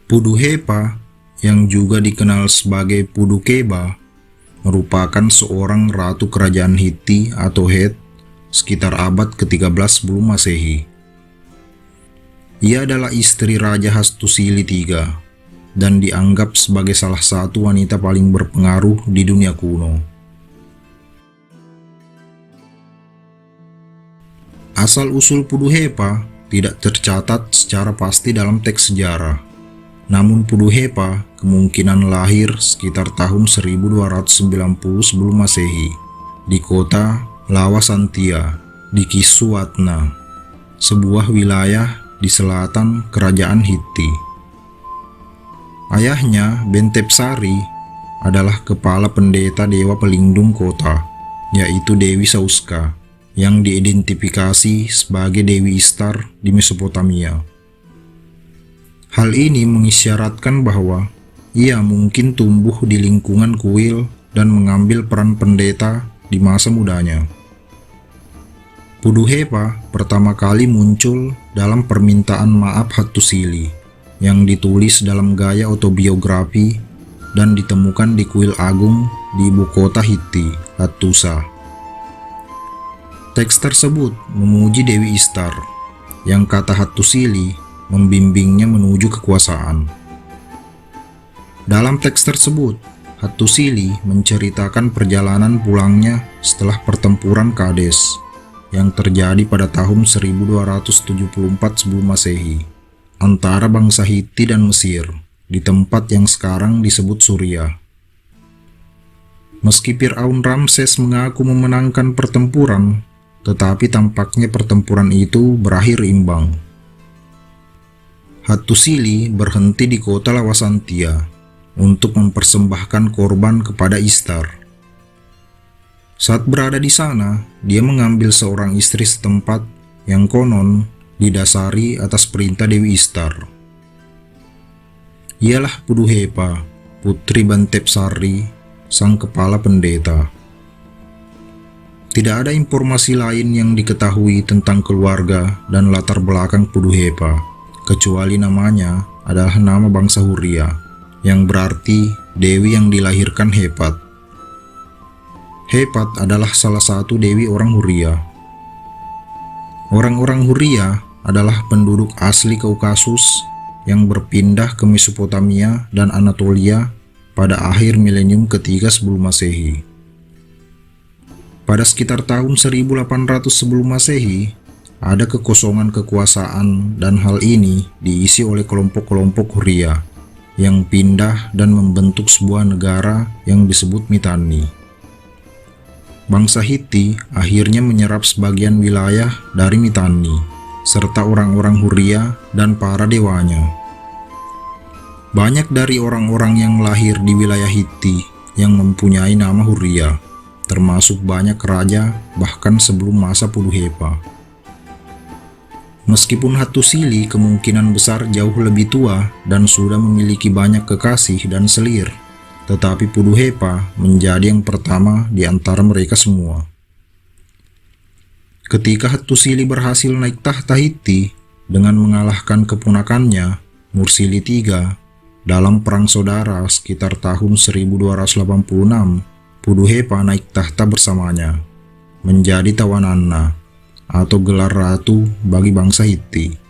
Puduhepa, yang juga dikenal sebagai Pudukeba, merupakan seorang ratu kerajaan Hiti atau Het sekitar abad ke-13 sebelum Masehi. Ia adalah istri Raja Hattusili III dan dianggap sebagai salah satu wanita paling berpengaruh di dunia kuno. Asal-usul Puduhepa tidak tercatat secara pasti dalam teks sejarah. Namun Puduhepa kemungkinan lahir sekitar tahun 1290 sebelum Masehi di kota Lawasantia di Kisuwatna, sebuah wilayah di selatan kerajaan Hiti. Ayahnya, Bentepsari, adalah kepala pendeta dewa pelindung kota, yaitu Dewi Sauska, yang diidentifikasi sebagai Dewi Ishtar di Mesopotamia. Hal ini mengisyaratkan bahwa ia mungkin tumbuh di lingkungan kuil dan mengambil peran pendeta di masa mudanya. Puduhepa pertama kali muncul dalam permintaan maaf Hattusili yang ditulis dalam gaya autobiografi dan ditemukan di kuil agung di ibu kota Hiti, Hattusa. Teks tersebut memuji Dewi Ishtar, yang kata Hattusili membimbingnya menuju kekuasaan. Dalam teks tersebut, Hattusili menceritakan perjalanan pulangnya setelah pertempuran Kades yang terjadi pada tahun 1274 sebelum Masehi antara bangsa Hiti dan Mesir di tempat yang sekarang disebut Suria. Meski Firaun Ramses mengaku memenangkan pertempuran, tetapi tampaknya pertempuran itu berakhir imbang. Hattusili berhenti di kota Lawasantia untuk mempersembahkan korban kepada Ishtar. Saat berada di sana, dia mengambil seorang istri setempat yang konon didasari atas perintah Dewi Ishtar. Ialah Puduhepa, putri Bentepsari, sang kepala pendeta. Tidak ada informasi lain yang diketahui tentang keluarga dan latar belakang Puduhepa, kecuali namanya adalah nama bangsa Huria, yang berarti dewi yang dilahirkan Hepat. Hepat adalah salah satu dewi orang Huria. Orang-orang Huria adalah penduduk asli Kaukasus yang berpindah ke Mesopotamia dan Anatolia pada akhir milenium ketiga sebelum Masehi. Pada sekitar tahun 1800 sebelum Masehi, ada kekosongan kekuasaan dan hal ini diisi oleh kelompok-kelompok Huria yang pindah dan membentuk sebuah negara yang disebut Mitanni. Bangsa Hiti akhirnya menyerap sebagian wilayah dari Mitanni, serta orang-orang Huria dan para dewanya. Banyak dari orang-orang yang lahir di wilayah Hiti yang mempunyai nama Huria, termasuk banyak raja bahkan sebelum masa Puduhepa. Meskipun Hattusili kemungkinan besar jauh lebih tua dan sudah memiliki banyak kekasih dan selir, tetapi Puduhepa menjadi yang pertama di antara mereka semua. Ketika Hattusili berhasil naik tahta Hiti dengan mengalahkan keponakannya, Mursili III, dalam perang saudara sekitar tahun 1286, Puduhepa naik tahta bersamanya, menjadi Tawananna, atau gelar ratu bagi bangsa Hiti.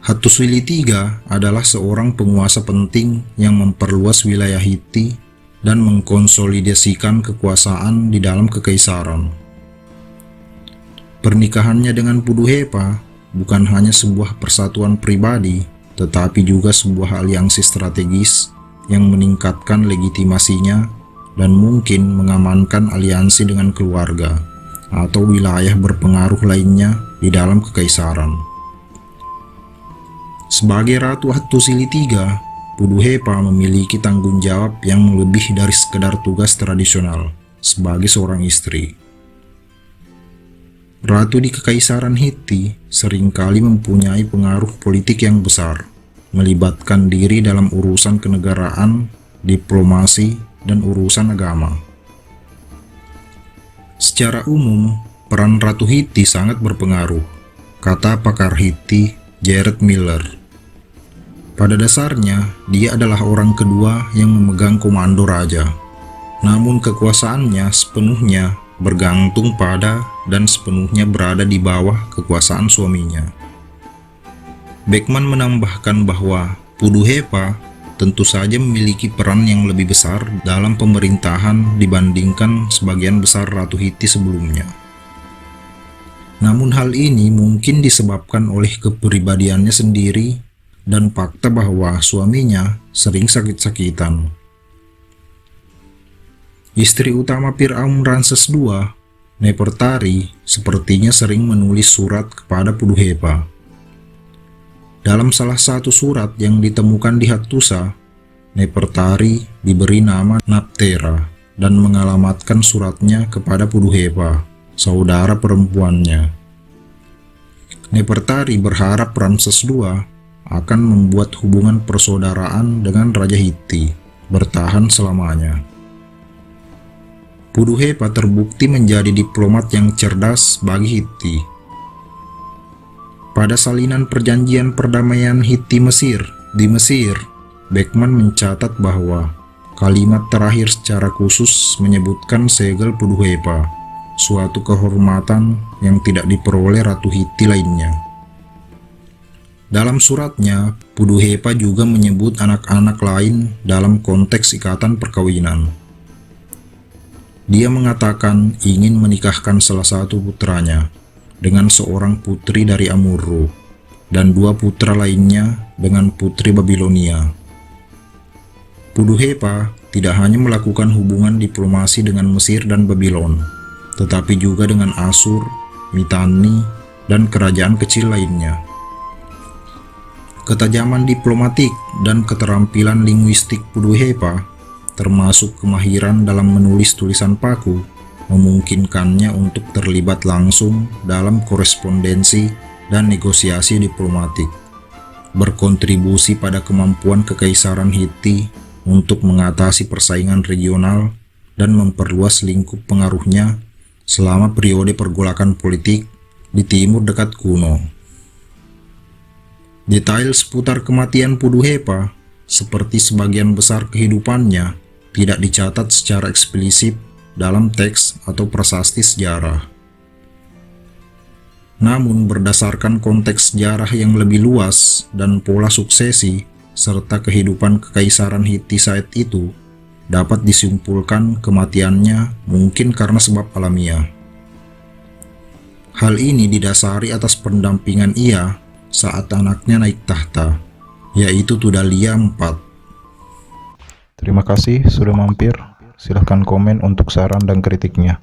Hattusili III adalah seorang penguasa penting yang memperluas wilayah Hiti dan mengkonsolidasikan kekuasaan di dalam kekaisaran. Pernikahannya dengan Puduhepa bukan hanya sebuah persatuan pribadi, tetapi juga sebuah aliansi strategis yang meningkatkan legitimasinya dan mungkin mengamankan aliansi dengan keluarga atau wilayah berpengaruh lainnya di dalam kekaisaran. Sebagai Ratu Hattusili III, Puduhepa memiliki tanggung jawab yang lebih dari sekedar tugas tradisional sebagai seorang istri. Ratu di kekaisaran Hiti seringkali mempunyai pengaruh politik yang besar, melibatkan diri dalam urusan kenegaraan, diplomasi, dan urusan agama. Secara umum, peran Ratu Hiti sangat berpengaruh, kata pakar Hiti Jared Miller. Pada dasarnya, dia adalah orang kedua yang memegang komando raja. Namun kekuasaannya sepenuhnya bergantung pada dan sepenuhnya berada di bawah kekuasaan suaminya. Beckman menambahkan bahwa Puduhepa tentu saja memiliki peran yang lebih besar dalam pemerintahan dibandingkan sebagian besar Ratu Hiti sebelumnya. Namun hal ini mungkin disebabkan oleh kepribadiannya sendiri dan fakta bahwa suaminya sering sakit-sakitan. Istri utama Firaun Ramses II, Nefertari, sepertinya sering menulis surat kepada Puduhepa. Dalam salah satu surat yang ditemukan di Hattusa, Nefertari diberi nama Naptera dan mengalamatkan suratnya kepada Puduhepa, saudara perempuannya. Nefertari berharap Ramses II akan membuat hubungan persaudaraan dengan Raja Hiti bertahan selamanya. Puduhepa terbukti menjadi diplomat yang cerdas bagi Hiti. Pada salinan perjanjian perdamaian Hiti-Mesir di Mesir, Beckman mencatat bahwa kalimat terakhir secara khusus menyebutkan segel Puduhepa, suatu kehormatan yang tidak diperoleh Ratu Hiti lainnya. Dalam suratnya, Puduhepa juga menyebut anak-anak lain dalam konteks ikatan perkawinan. Dia mengatakan ingin menikahkan salah satu putranya dengan seorang putri dari Amurru dan 2 putra lainnya dengan putri Babilonia. Puduhepa tidak hanya melakukan hubungan diplomasi dengan Mesir dan Babylon, tetapi juga dengan Asur, Mitanni, dan kerajaan kecil lainnya. Ketajaman diplomatik dan keterampilan linguistik Puduhepa, termasuk kemahiran dalam menulis tulisan paku, memungkinkannya untuk terlibat langsung dalam korespondensi dan negosiasi diplomatik, berkontribusi pada kemampuan Kekaisaran Hiti untuk mengatasi persaingan regional dan memperluas lingkup pengaruhnya selama periode pergolakan politik di timur dekat kuno. Detail seputar kematian Puduhepa, seperti sebagian besar kehidupannya, tidak dicatat secara eksplisit dalam teks atau prasasti sejarah. Namun berdasarkan konteks sejarah yang lebih luas dan pola suksesi serta kehidupan Kekaisaran Hiti saat itu, dapat disimpulkan kematiannya mungkin karena sebab alamiah. Hal ini didasari atas pendampingan ia saat anaknya naik tahta, yaitu Tudalia IV. Terima kasih sudah mampir. Silahkan komen untuk saran dan kritiknya.